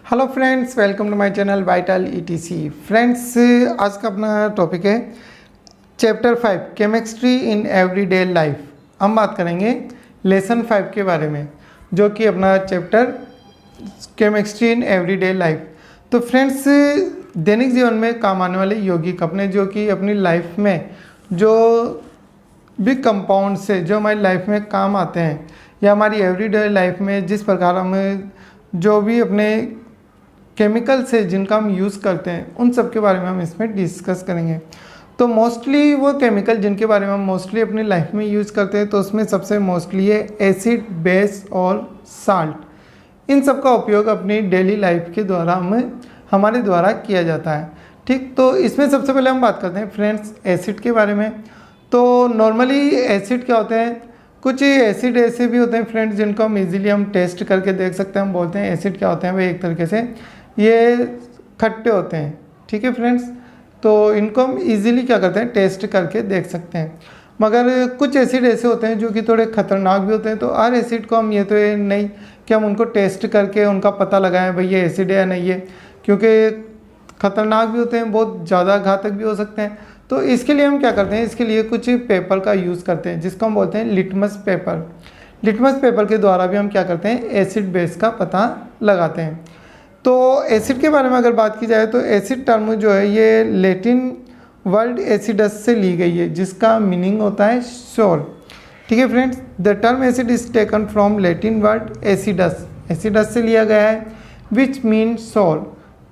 Hello friends, welcome to my channel vital ETC. Friends, आज का अपना टॉपिक है chapter 5 chemistry in everyday life. हम बात करेंगे लेसन 5 के बारे में, जो कि अपना chapter chemistry in everyday life. तो फ्रेंड्स, दैनिक जीवन में काम आने वाले यौगिक अपने जो कि अपनी लाइफ में जो भी कंपाउंड से जो हमारी लाइफ में काम आते हैं या हमारी एवरीडे लाइफ में जिस प्रकार हम जो भी अपने केमिकल से जिनका हम यूज़ करते हैं उन सब के बारे में हम इसमें डिस्कस करेंगे। तो मोस्टली वो केमिकल जिनके बारे में हम मोस्टली अपनी लाइफ में यूज़ करते हैं, तो उसमें सबसे मोस्टली है एसिड, बेस और साल्ट। इन सब का उपयोग अपनी डेली लाइफ के द्वारा हमारे द्वारा किया जाता है। ठीक, तो इसमें सबसे पहले हम बात करते हैं फ्रेंड्स एसिड के बारे में। तो नॉर्मली एसिड क्या होते हैं, कुछ एसिड ऐसे भी होते हैं फ्रेंड्स जिनको हम इजीली हम टेस्ट करके देख सकते हैं। हम बोलते हैं एसिड क्या होते हैं, वे एक तरीके से ये खट्टे होते हैं। ठीक है फ्रेंड्स, तो इनको हम इजीली क्या करते हैं, टेस्ट करके देख सकते हैं। मगर कुछ एसिड ऐसे होते हैं जो कि थोड़े ख़तरनाक भी होते हैं। तो हर एसिड को हम ये तो ये नहीं कि हम उनको टेस्ट करके उनका पता लगाएं भाई ये एसिड है या नहीं है, क्योंकि ख़तरनाक भी होते हैं, बहुत ज़्यादा घातक भी हो सकते हैं। तो इसके लिए हम क्या करते हैं, इसके लिए कुछ पेपर का यूज़ करते हैं जिसको हम बोलते हैं लिटमस पेपर। लिटमस पेपर के द्वारा भी हम क्या करते हैं, एसिड बेस का पता लगाते हैं। तो एसिड के बारे में अगर बात की जाए तो एसिड टर्म जो है ये लैटिन वर्ड एसिडस से ली गई है, जिसका मीनिंग होता है सोल। ठीक है friends, the term acid is taken from Latin word acidus, acidus से लिया गया है, विच मीन सोल।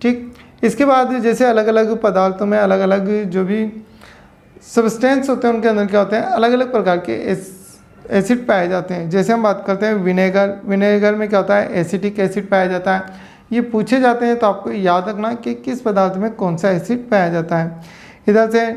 ठीक, इसके बाद जैसे अलग अलग पदार्थों में अलग अलग जो भी सब्सटेंस होते हैं उनके अंदर क्या होते हैं, अलग अलग प्रकार के एसिड पाए जाते हैं। जैसे हम बात करते हैं विनेगर, विनेगर में क्या होता है, एसिटिक एसिड पाया जाता है। ये पूछे जाते हैं तो आपको याद रखना कि किस पदार्थ में कौन सा एसिड पाया जाता है। इधर से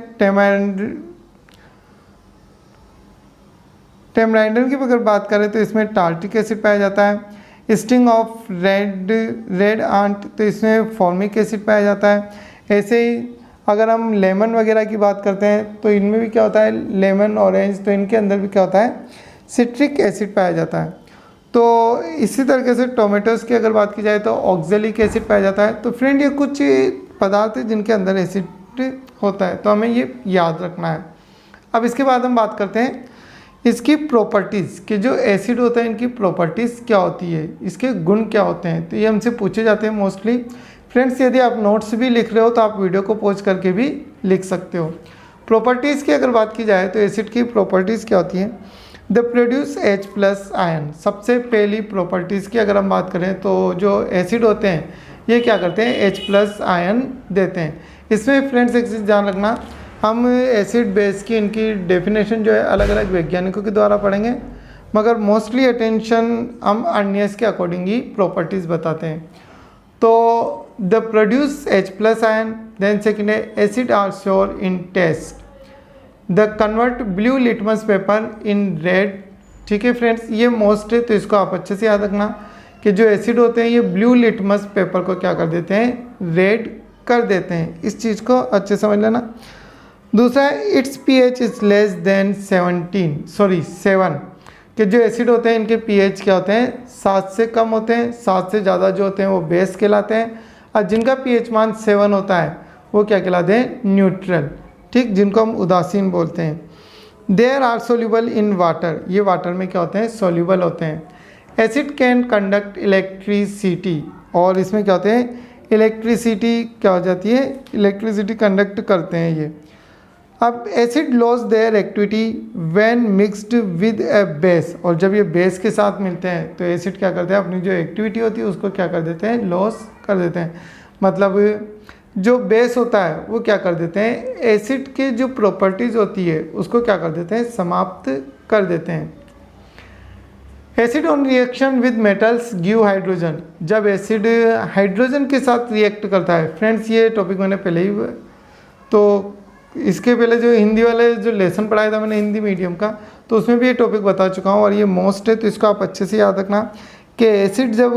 टेमराइडन की अगर बात करें तो इसमें टार्टिक एसिड पाया जाता है। स्टिंग ऑफ रेड आंट, तो इसमें फॉर्मिक एसिड पाया जाता है। ऐसे ही अगर हम लेमन वगैरह की बात करते हैं तो इनमें भी क्या होता है, लेमन, ऑरेंज, तो इनके अंदर भी क्या होता है, सिट्रिक एसिड पाया जाता है। तो इसी तरीके से टोमेटोज़ की अगर बात की जाए तो ऑक्जेलिक एसिड पाया जाता है। तो फ्रेंड, ये कुछ पदार्थ हैं जिनके अंदर एसिड होता है, तो हमें ये याद रखना है। अब इसके बाद हम बात करते हैं इसकी प्रॉपर्टीज़ कि जो एसिड होता है इनकी प्रॉपर्टीज़ क्या होती है, इसके गुण क्या होते हैं। तो ये हमसे पूछे जाते हैं मोस्टली। फ्रेंड्स, यदि आप नोट्स भी लिख रहे हो तो आप वीडियो को पॉज करके भी लिख सकते हो। प्रॉपर्टीज़ की अगर बात की जाए तो एसिड की प्रॉपर्टीज़ क्या होती हैं, द प्रोड्यूस H+ आयन। सबसे पहली प्रॉपर्टीज़ की अगर हम बात करें तो जो एसिड होते हैं ये क्या करते हैं, H+ आयन देते हैं। इसमें फ्रेंड्स एक चीज़ ध्यान रखना, हम एसिड बेस की इनकी डेफिनेशन जो है अलग अलग वैज्ञानिकों के द्वारा पढ़ेंगे, मगर मोस्टली अटेंशन हम अर्नियस के अकॉर्डिंग ही प्रॉपर्टीज़ बताते हैं। तो they produce H+ ion, then second है acid are sour in taste, they convert blue litmus paper in red. ठीक है फ्रेंड्स, ये मोस्ट है तो इसको आप अच्छे से याद रखना कि जो एसिड होते हैं ये ब्लू लिटमस पेपर को क्या कर देते हैं, रेड कर देते हैं। इस चीज़ को अच्छे समझ लेना। दूसरा है it's pH is less than 7, कि जो एसिड होते हैं इनके pH क्या होते हैं, 7 से कम होते हैं। 7 से ज़्यादा जो होते हैं वो बेस कहलाते हैं, और जिनका pH मान 7 होता है वो क्या कहलाते हैं, न्यूट्रल। ठीक, जिनको हम उदासीन बोलते हैं। There are soluble in water, ये वाटर में क्या होते हैं, सोल्यूबल होते हैं। एसिड कैन कंडक्ट इलेक्ट्रिसिटी, और इसमें क्या होते हैं, इलेक्ट्रिसिटी क्या हो जाती है, इलेक्ट्रिसिटी कंडक्ट करते हैं ये। अब acid loss there activity when mixed with A base, और जब ये बेस के साथ मिलते हैं तो एसिड क्या करते हैं, अपनी जो एक्टिविटी होती है उसको क्या कर देते हैं, लॉस कर देते हैं। मतलब जो बेस होता है वो क्या कर देते हैं, एसिड के जो प्रॉपर्टीज़ होती है उसको क्या कर देते हैं, समाप्त कर देते हैं। Acid on reaction with metals give hydrogen, जब एसिड हाइड्रोजन के साथ रिएक्ट करता है। फ्रेंड्स, ये टॉपिक मैंने पहले ही, तो इसके पहले जो हिंदी वाले जो लेसन पढ़ाया था मैंने हिंदी मीडियम का, तो उसमें भी ये टॉपिक बता चुका हूँ और ये मोस्ट है, तो इसको आप अच्छे से याद रखना कि एसिड जब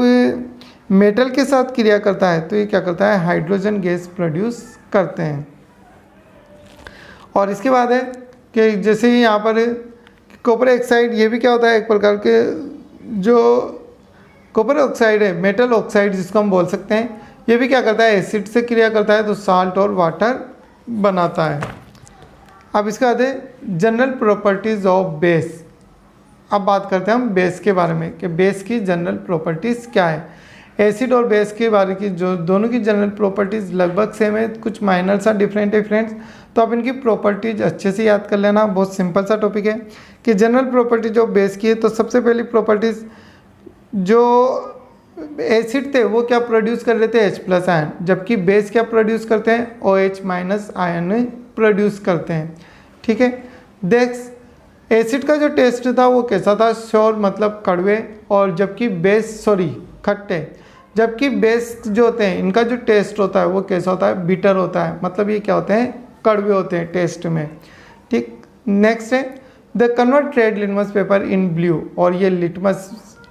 मेटल के साथ क्रिया करता है तो ये क्या करता है, हाइड्रोजन गैस प्रोड्यूस करते हैं। और इसके बाद है कि जैसे यहाँ पर कॉपर ऑक्साइड, ये भी क्या होता है, एक प्रकार के जो कॉपर ऑक्साइड है, मेटल ऑक्साइड जिसको हम बोल सकते हैं, ये भी क्या करता है, एसिड से क्रिया करता है तो साल्ट और वाटर बनाता है। अब इसके बाद है जनरल प्रॉपर्टीज़ ऑफ बेस। अब बात करते हैं हम बेस के बारे में कि बेस की जनरल प्रॉपर्टीज़ क्या है। एसिड और बेस के बारे की जो दोनों की जनरल प्रॉपर्टीज़ लगभग सेम है, कुछ माइनर सा डिफरेंट है फ्रेंड्स। तो आप इनकी प्रॉपर्टीज अच्छे से याद कर लेना, बहुत सिंपल सा टॉपिक है कि जनरल प्रॉपर्टी जो बेस की है, तो सबसे पहली प्रॉपर्टीज़, जो एसिड थे वो क्या प्रोड्यूस कर रहे थे, H+ आयन, जबकि बेस क्या प्रोड्यूस करते हैं, OH- आयन प्रोड्यूस करते हैं। ठीक है, देख एसिड का जो टेस्ट था वो कैसा था, श्योर मतलब कड़वे, और जबकि बेस खट्टे, जबकि बेस जो होते हैं इनका जो टेस्ट होता है वो कैसा होता है, बिटर होता है, मतलब ये क्या होते हैं, कड़वे होते हैं टेस्ट में। ठीक, नेक्स्ट है the convert red litmus paper in blue, और ये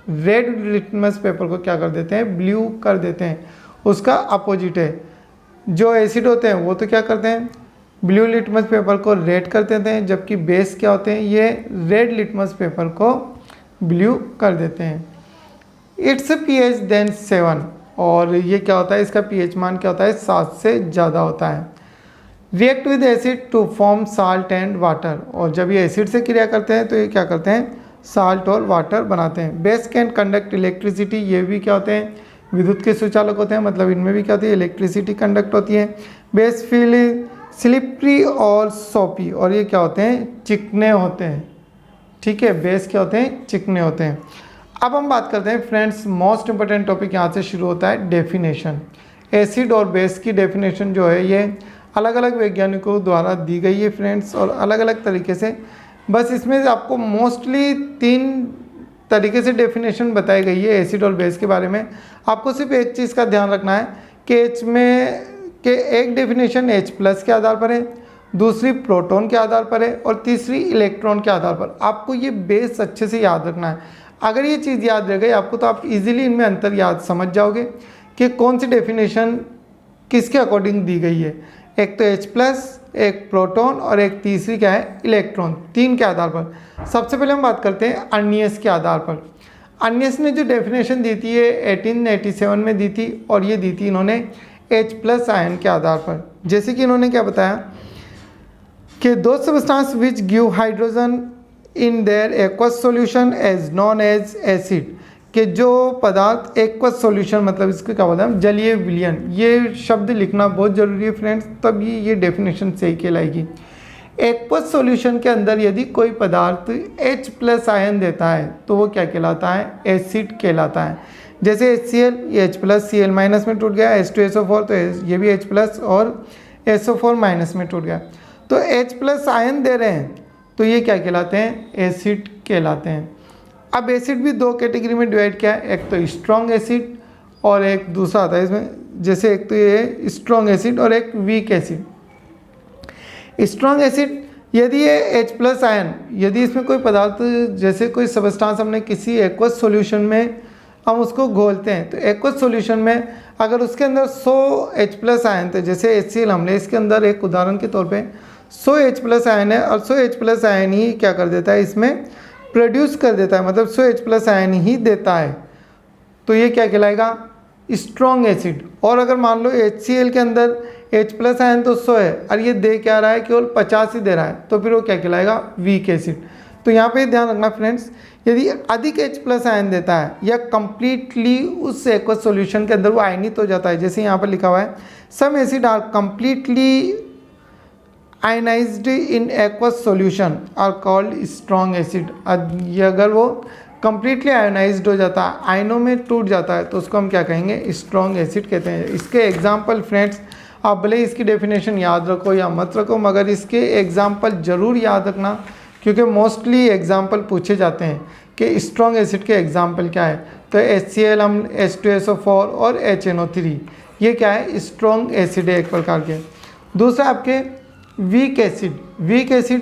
रेड लिटमस पेपर को क्या कर देते हैं, ब्लू कर देते हैं। उसका अपोजिट है, जो एसिड होते हैं वो तो क्या करते हैं, ब्लू लिटमस पेपर को रेड कर देते हैं, जबकि बेस क्या होते हैं, ये रेड लिटमस पेपर को ब्लू कर देते हैं। इट्स pH देन 7, और ये क्या होता है, इसका pH मान क्या होता है, 7 से ज़्यादा होता है। React with acid to form salt and water, और जब ये एसिड से क्रिया करते हैं तो ये क्या करते हैं, साल्ट और वाटर बनाते हैं। बेस कैन कंडक्ट इलेक्ट्रिसिटी, ये भी क्या होते हैं, विद्युत के सुचालक होते हैं, मतलब इनमें भी क्या होती है, इलेक्ट्रिसिटी कंडक्ट होती है। बेस फील स्लिपरी और सोपी, और ये क्या होते हैं, चिकने होते हैं। ठीक है, बेस क्या होते हैं, चिकने होते हैं। अब हम बात करते हैं फ्रेंड्स, मोस्ट इंपॉर्टेंट टॉपिक यहाँ से शुरू होता है, डेफिनेशन। एसिड और बेस की डेफिनेशन जो है ये अलग अलग वैज्ञानिकों द्वारा दी गई है फ्रेंड्स, और अलग अलग तरीके से। बस इसमें आपको मोस्टली 3 तरीके से डेफिनेशन बताई गई है एसिड और बेस के बारे में। आपको सिर्फ एक चीज़ का ध्यान रखना है कि एक डेफिनेशन H+ के आधार पर है, दूसरी प्रोटॉन के आधार पर है, और तीसरी इलेक्ट्रॉन के आधार पर। आपको ये बेस अच्छे से याद रखना है। अगर ये चीज़ याद रह गई आपको, तो आप इजीली इनमें अंतर याद समझ जाओगे कि कौन सी डेफिनेशन किसके अकॉर्डिंग दी गई है। एक तो H+, एक प्रोटॉन, और एक तीसरी क्या है, इलेक्ट्रॉन। 3 के आधार पर। सबसे पहले हम बात करते हैं अर्नियस के आधार पर। अर्नियस ने जो डेफिनेशन दी थी ये 1887 में दी थी, और ये दी थी इन्होंने H+ आयन के आधार पर। जैसे कि इन्होंने क्या बताया कि दो substance which give hydrogen in their aqueous solution as known as acid, कि जो पदार्थ एक्वस सॉल्यूशन, मतलब इसको क्या बोलते हैं, जलीय विलयन। ये शब्द लिखना बहुत ज़रूरी है फ्रेंड्स, तभी ये डेफिनेशन सही कहलाएगी। एक्वस सॉल्यूशन के अंदर यदि कोई पदार्थ H+ आयन देता है तो वो क्या कहलाता है, एसिड कहलाता है। जैसे HCl, ये H+ Cl- में टूट गया, H2SO4, तो ये भी H+ और SO4- में टूट गया। तो H+ आयन दे रहे हैं तो ये क्या कहलाते हैं, एसिड कहलाते हैं। अब एसिड भी 2 कैटेगरी में डिवाइड किया है, एक तो स्ट्रॉन्ग एसिड और एक दूसरा आता है इसमें, जैसे एक तो ये है स्ट्रॉन्ग एसिड और एक वीक एसिड। स्ट्रॉन्ग एसिड, यदि ये H+ आयन, यदि इसमें कोई पदार्थ, जैसे कोई सबस्टांस हमने किसी एक्वस सॉल्यूशन में हम उसको घोलते हैं, तो एक्वस सॉल्यूशन में अगर उसके अंदर 100 H+ आयन थे, जैसे HCl हमने इसके अंदर एक उदाहरण के तौर पे 100 H+ आयन है, और 100 H+ आयन ही क्या कर देता है, इसमें प्रोड्यूस कर देता है, मतलब 100 H+ आयन ही देता है, तो ये क्या कहलाएगा, स्ट्रॉन्ग एसिड। और अगर मान लो HCl के अंदर H+ आयन तो 100 है और ये दे क्या रहा है, केवल 50 ही दे रहा है, तो फिर वो क्या कहलाएगा, वीक एसिड। तो यहाँ पे ध्यान रखना फ्रेंड्स, यदि अधिक H+ आयन देता है या कंप्लीटली उस एक्वस सॉल्यूशन के अंदर वो आयनित हो जाता है, जैसे यहाँ पर लिखा हुआ है some acid are completely ionised in aqueous solution are called strong acid. अगर वो कंप्लीटली आयोनाइज्ड हो जाता है, आयनों में टूट जाता है, तो उसको हम क्या कहेंगे, स्ट्रॉन्ग एसिड कहते हैं। इसके एग्जाम्पल फ्रेंड्स, आप भले इसकी डेफिनेशन याद रखो या मत रखो, मगर इसके एग्जाम्पल ज़रूर याद रखना, क्योंकि मोस्टली एग्जाम्पल पूछे जाते हैं कि स्ट्रॉन्ग एसिड के एग्जाम्पल क्या है। तो HCl, हम H2SO4 और HNO3, ये क्या है, स्ट्रॉन्ग एसिड है एक प्रकार के। दूसरा आपके वीक एसिड, वीक एसिड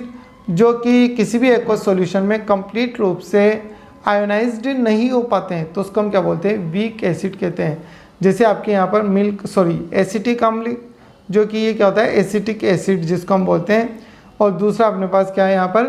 जो कि किसी भी एक्वस सॉल्यूशन में कंप्लीट रूप से आयोनाइज्ड नहीं हो पाते हैं, तो उसको हम क्या बोलते हैं, वीक एसिड कहते हैं। जैसे आपके यहाँ पर एसिटिक अम्ल, जो कि ये क्या होता है, एसिटिक एसिड जिसको हम बोलते हैं। और दूसरा अपने पास क्या है यहाँ पर,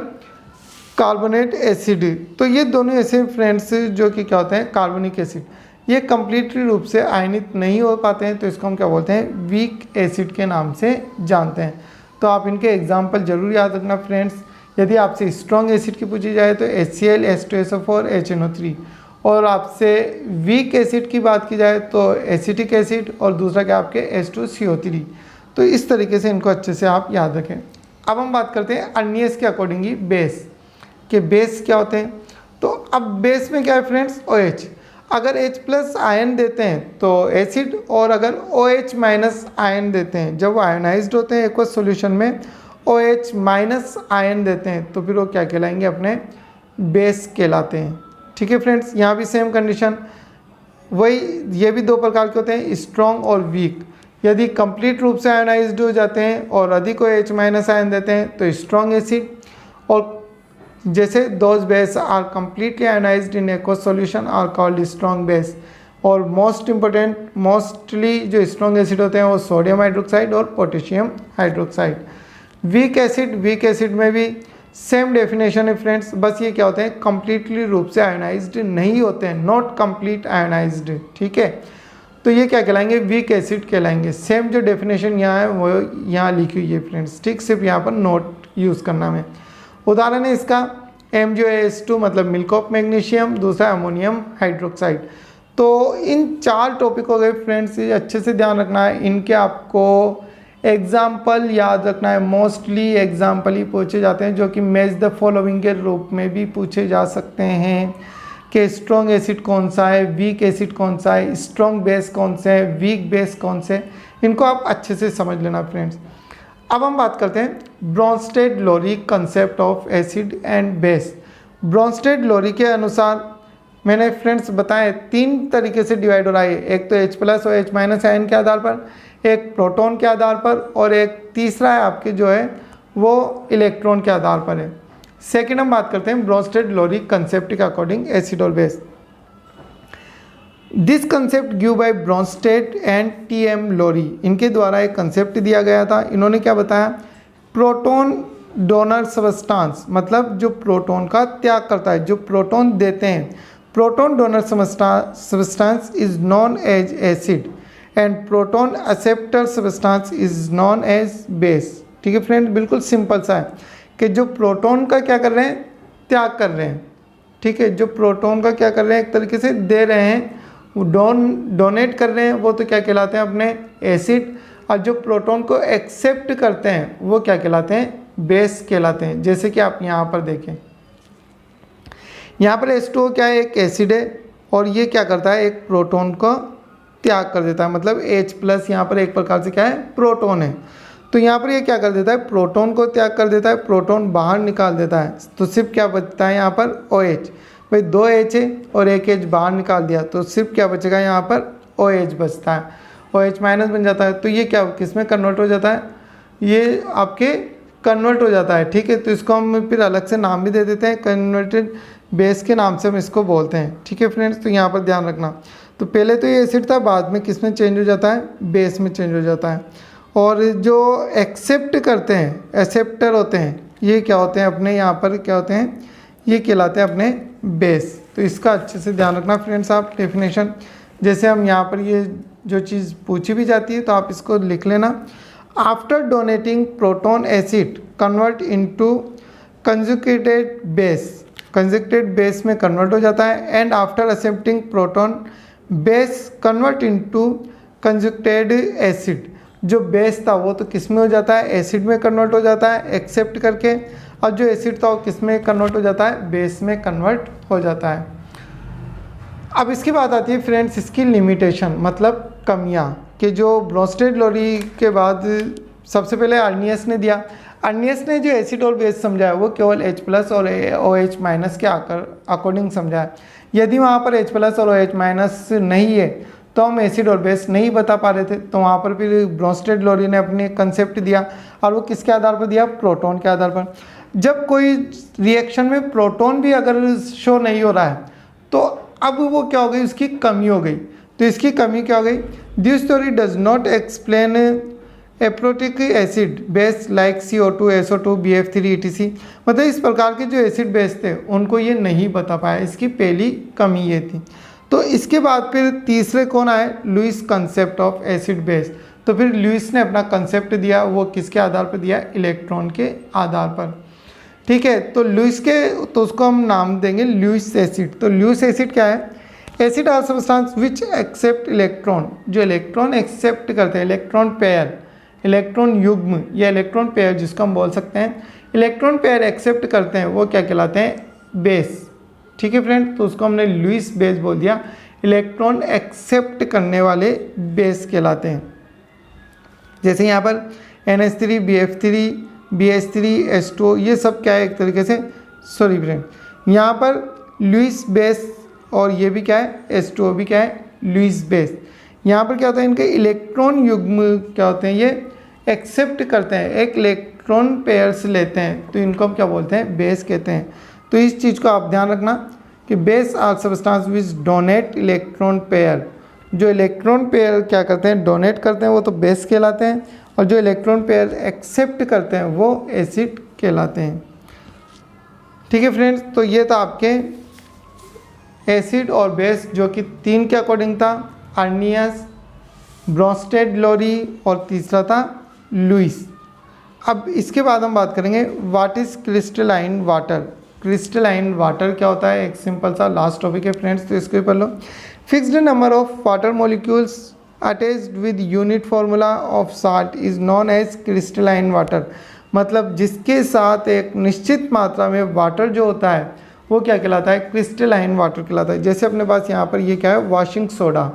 कार्बोनेट एसिड। तो ये दोनों ऐसे फ्रेंड्स जो कि क्या होते हैं कार्बोनिक एसिड, ये कंप्लीटली रूप से आयनित नहीं हो पाते हैं, तो इसको हम क्या बोलते हैं वीक एसिड के नाम से जानते हैं। तो आप इनके एग्जाम्पल जरूर याद रखना फ्रेंड्स। यदि आपसे स्ट्रॉन्ग एसिड की पूछी जाए तो HCl, H2SO4, HNO3, और आपसे वीक एसिड की बात की जाए तो एसिटिक एसिड, और दूसरा क्या आपके H2CO3। तो इस तरीके से इनको अच्छे से आप याद रखें। अब हम बात करते हैं अर्नियस के अकॉर्डिंग ही बेस के बेस क्या होते हैं। तो अब बेस में क्या है फ्रेंड्स OH, अगर H+ आयन देते हैं तो एसिड, और अगर OH- आयन देते हैं, जब वो आयनाइज्ड होते हैं एक्वस सॉल्यूशन में OH- आयन देते हैं तो फिर वो क्या कहलाएंगे अपने बेस कहलाते हैं। ठीक है फ्रेंड्स, यहाँ भी सेम कंडीशन वही, ये भी दो प्रकार के होते हैं स्ट्रॉन्ग और वीक। यदि कंप्लीट रूप से आयनाइज्ड हो जाते हैं और अधिक OH- आयन देते हैं तो स्ट्रॉन्ग एसिड, और जैसे those base are completely ionised in aqueous solution are called strong base. और मोस्ट इंपॉर्टेंट मोस्टली जो स्ट्रॉन्ग एसिड होते हैं वो सोडियम हाइड्रोक्साइड और पोटेशियम हाइड्रोक्साइड। वीक एसिड में भी सेम डेफिनेशन है फ्रेंड्स, बस ये क्या होते हैं कंप्लीटली रूप से आयनाइज्ड नहीं होते हैं, नॉट कंप्लीट आयनाइज्ड। ठीक है, तो ये क्या कहलाएंगे वीक एसिड कहलाएंगे। सेम जो डेफिनेशन यहाँ है वो यहाँ लिखी हुई है फ्रेंड्स, ठीक, सिर्फ यहाँ पर नोट यूज़ करना है। उदाहरण है इसका MgOH2 मतलब मिल्क ऑफ मैग्नीशियम, दूसरा अमोनियम हाइड्रोक्साइड। तो इन 4 टॉपिक हो गए फ्रेंड्स, ये अच्छे से ध्यान रखना है, इनके आपको एग्जाम्पल याद रखना है। मोस्टली एग्जाम्पल ही पूछे जाते हैं जो कि मैच द फॉलोइंग के रूप में भी पूछे जा सकते हैं कि स्ट्रॉन्ग एसिड कौन सा है, वीक एसिड कौन सा है, स्ट्रॉन्ग बेस कौन से है, वीक बेस कौन से, इनको आप अच्छे से समझ लेना फ्रेंड्स। अब हम बात करते हैं Bronsted Lowry concept of acid and base. Bronsted Lowry के अनुसार मैंने फ्रेंड्स बताए 3 तरीके से डिवाइड हो रहा है, एक तो H+ और H- आयन के आधार पर, एक प्रोटॉन के आधार पर, और एक तीसरा है आपके जो है वो इलेक्ट्रॉन के आधार पर है। सेकेंड हम बात करते हैं ब्रोंस्टेड-लोरी कंसेप्ट के अकॉर्डिंग एसिड और base. This concept give by Bronsted and TM Lowry, इनके द्वारा एक कंसेप्ट दिया गया था। इन्होंने क्या बताया, प्रोटॉन डोनर सबस्टांस, मतलब जो प्रोटॉन का त्याग करता है, जो प्रोटॉन देते हैं, proton donor substance is known as acid and proton acceptor substance is known as base. ठीक है फ्रेंड, बिल्कुल सिंपल सा है कि जो प्रोटॉन का क्या कर रहे हैं, त्याग कर रहे हैं। ठीक है, जो प्रोटॉन का क्या कर रहे हैं, एक तरीके से दे रहे हैं, डोनेट कर रहे हैं, वो तो क्या कहलाते हैं अपने एसिड, और जो प्रोटॉन को एक्सेप्ट करते हैं वो क्या कहलाते हैं, बेस कहलाते हैं। जैसे कि आप यहाँ पर देखें, यहाँ पर H2O क्या है, एक एसिड है, और ये क्या करता है, एक प्रोटॉन को त्याग कर देता है, मतलब H+ यहाँ पर एक प्रकार से क्या है, प्रोटॉन है। तो यहाँ पर ये क्या कर देता है, प्रोटॉन को त्याग कर देता है, प्रोटॉन बाहर निकाल देता है, तो सिर्फ क्या बचता है यहाँ पर OH। भाई 2 H है और 1 H बाहर निकाल दिया, तो सिर्फ क्या बचेगा यहाँ पर OH बचता है, OH- बन जाता है। तो ये क्या किस में कन्वर्ट हो जाता है, ये आपके कन्वर्ट हो जाता है। ठीक है, तो इसको हम फिर अलग से नाम भी दे देते हैं, कन्वर्टेड बेस के नाम से हम इसको बोलते हैं। ठीक है फ्रेंड्स, तो यहाँ पर ध्यान रखना। तो पहले तो ये एसिड था, बाद में किस में चेंज हो जाता है, बेस में चेंज हो जाता है। और जो एक्सेप्ट करते हैं, एक्सेप्टर होते हैं, ये क्या होते हैं अपने यहाँ पर क्या होते हैं, ये कहलाते हैं अपने बेस। तो इसका अच्छे से ध्यान रखना फ्रेंड्स आप डेफिनेशन। जैसे हम यहाँ पर ये जो चीज़ पूछी भी जाती है तो आप इसको लिख लेना। After donating proton acid convert into conjugated base, conjugated base में कन्वर्ट हो जाता है। And after accepting proton base convert into conjugated acid, जो बेस था वो तो किस में हो जाता है, एसिड में कन्वर्ट हो जाता है एक्सेप्ट करके, और जो एसिड था वो किस में कन्वर्ट हो जाता है, बेस में कन्वर्ट हो जाता है। अब इसकी बात आती है फ्रेंड्स इसकी लिमिटेशन, मतलब कमियां, कि जो ब्रोंस्टेड-लोरी के बाद सबसे पहले अर्नियस ने दिया। अर्नियस ने जो एसिड और बेस समझाया वो केवल H+ और OH- के अकॉर्डिंग समझाया। यदि वहाँ पर H+ और OH- नहीं है तो हम एसिड और बेस नहीं बता पा रहे थे, तो वहाँ पर फिर ब्रोंस्टेड-लोरी ने अपने कंसेप्ट दिया, और वो किसके आधार पर दिया, प्रोटॉन के आधार पर। जब कोई रिएक्शन में प्रोटॉन भी अगर शो नहीं हो रहा है तो अब वो क्या हो गई, उसकी कमी हो गई। तो इसकी कमी क्या हो गई, this theory does not explain aprotic acid base like CO2, SO2, BF3 ETC, मतलब इस प्रकार के जो एसिड बेस थे उनको ये नहीं बता पाया, इसकी पहली कमी ये थी। तो इसके बाद फिर तीसरे कौन आए, Lewis concept of acid base. तो फिर लुईस ने अपना कंसेप्ट दिया, वो किसके आधार पर दिया, इलेक्ट्रॉन के आधार पर। ठीक है, तो लुईस के, तो उसको हम नाम देंगे लुईस एसिड। तो लुईस एसिड क्या है, acid are substance which accept electron, जो इलेक्ट्रॉन एक्सेप्ट करते हैं, इलेक्ट्रॉन पेयर, इलेक्ट्रॉन युग्म या इलेक्ट्रॉन पेयर जिसको हम बोल सकते हैं, इलेक्ट्रॉन पेयर एक्सेप्ट करते हैं, वो क्या कहलाते हैं, बेस। ठीक है फ्रेंड, तो उसको हमने लुईस बेस बोल दिया, इलेक्ट्रॉन एक्सेप्ट करने वाले बेस कहलाते हैं। जैसे यहाँ पर NH3, BF3, BH3, H2O, ये सब क्या है एक तरीके से, सॉरी फ्रेंड, यहाँ पर लुईस बेस और ये भी क्या है, H2O भी क्या है, लुईस बेस। यहाँ पर क्या होता है, इनके इलेक्ट्रॉन युग्म क्या होते हैं, ये एक्सेप्ट करते हैं, एक इलेक्ट्रॉन पेयर्स लेते हैं, तो इनको हम क्या बोलते हैं, बेस कहते हैं। तो इस चीज़ को आप ध्यान रखना कि base are substance which donate electron pair, जो इलेक्ट्रॉन पेयर क्या करते हैं, डोनेट करते हैं, वो तो बेस कहलाते हैं, और जो इलेक्ट्रॉन पेयर एक्सेप्ट करते हैं वो एसिड कहलाते हैं। ठीक है फ्रेंड्स, तो ये था आपके एसिड और बेस, जो कि 3 के अकॉर्डिंग था, अर्नियस, ब्रोंस्टेड, लोरी, और तीसरा था लुईस। अब इसके बाद हम बात करेंगे what is crystalline water. Crystalline water क्या होता है, एक सिंपल सा लास्ट टॉपिक है फ्रेंड्स, तो इसको भी पढ़ लो। Fixed number of water molecules attached with unit formula of salt is known as crystalline water, मतलब जिसके साथ एक निश्चित मात्रा में वाटर जो होता है वो क्या कहलाता है, क्रिस्टलाइन वाटर कहलाता है। जैसे अपने पास यहाँ पर ये क्या है, वॉशिंग सोडा,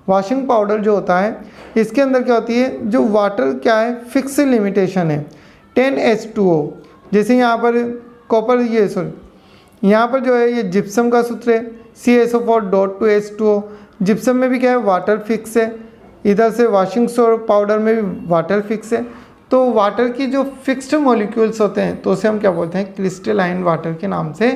वॉशिंग पाउडर जो होता है, इसके अंदर क्या होती है, जो वाटर क्या है, फिक्स लिमिटेशन है 10H2O। जैसे यहाँ पर कॉपर, ये सॉरी यहाँ पर जो है ये जिप्सम का सूत्र है CaSO4.2H2O। जिप्सम में भी क्या है, वाटर फिक्स है, इधर से वॉशिंग सोडा पाउडर में भी वाटर फिक्स है। तो वाटर की जो फिक्स्ड मॉलिक्यूल्स होते हैं तो उसे हम क्या बोलते हैं, क्रिस्टलाइन वाटर के नाम से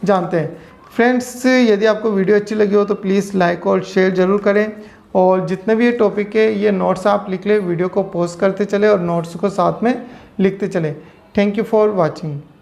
जानते हैं। फ्रेंड्स, यदि आपको वीडियो अच्छी लगी हो तो प्लीज़ लाइक और शेयर ज़रूर करें, और जितने भी ये टॉपिक है ये नोट्स आप लिख लें, वीडियो को पोस्ट करते चले और नोट्स को साथ में लिखते चले। Thank you for watching.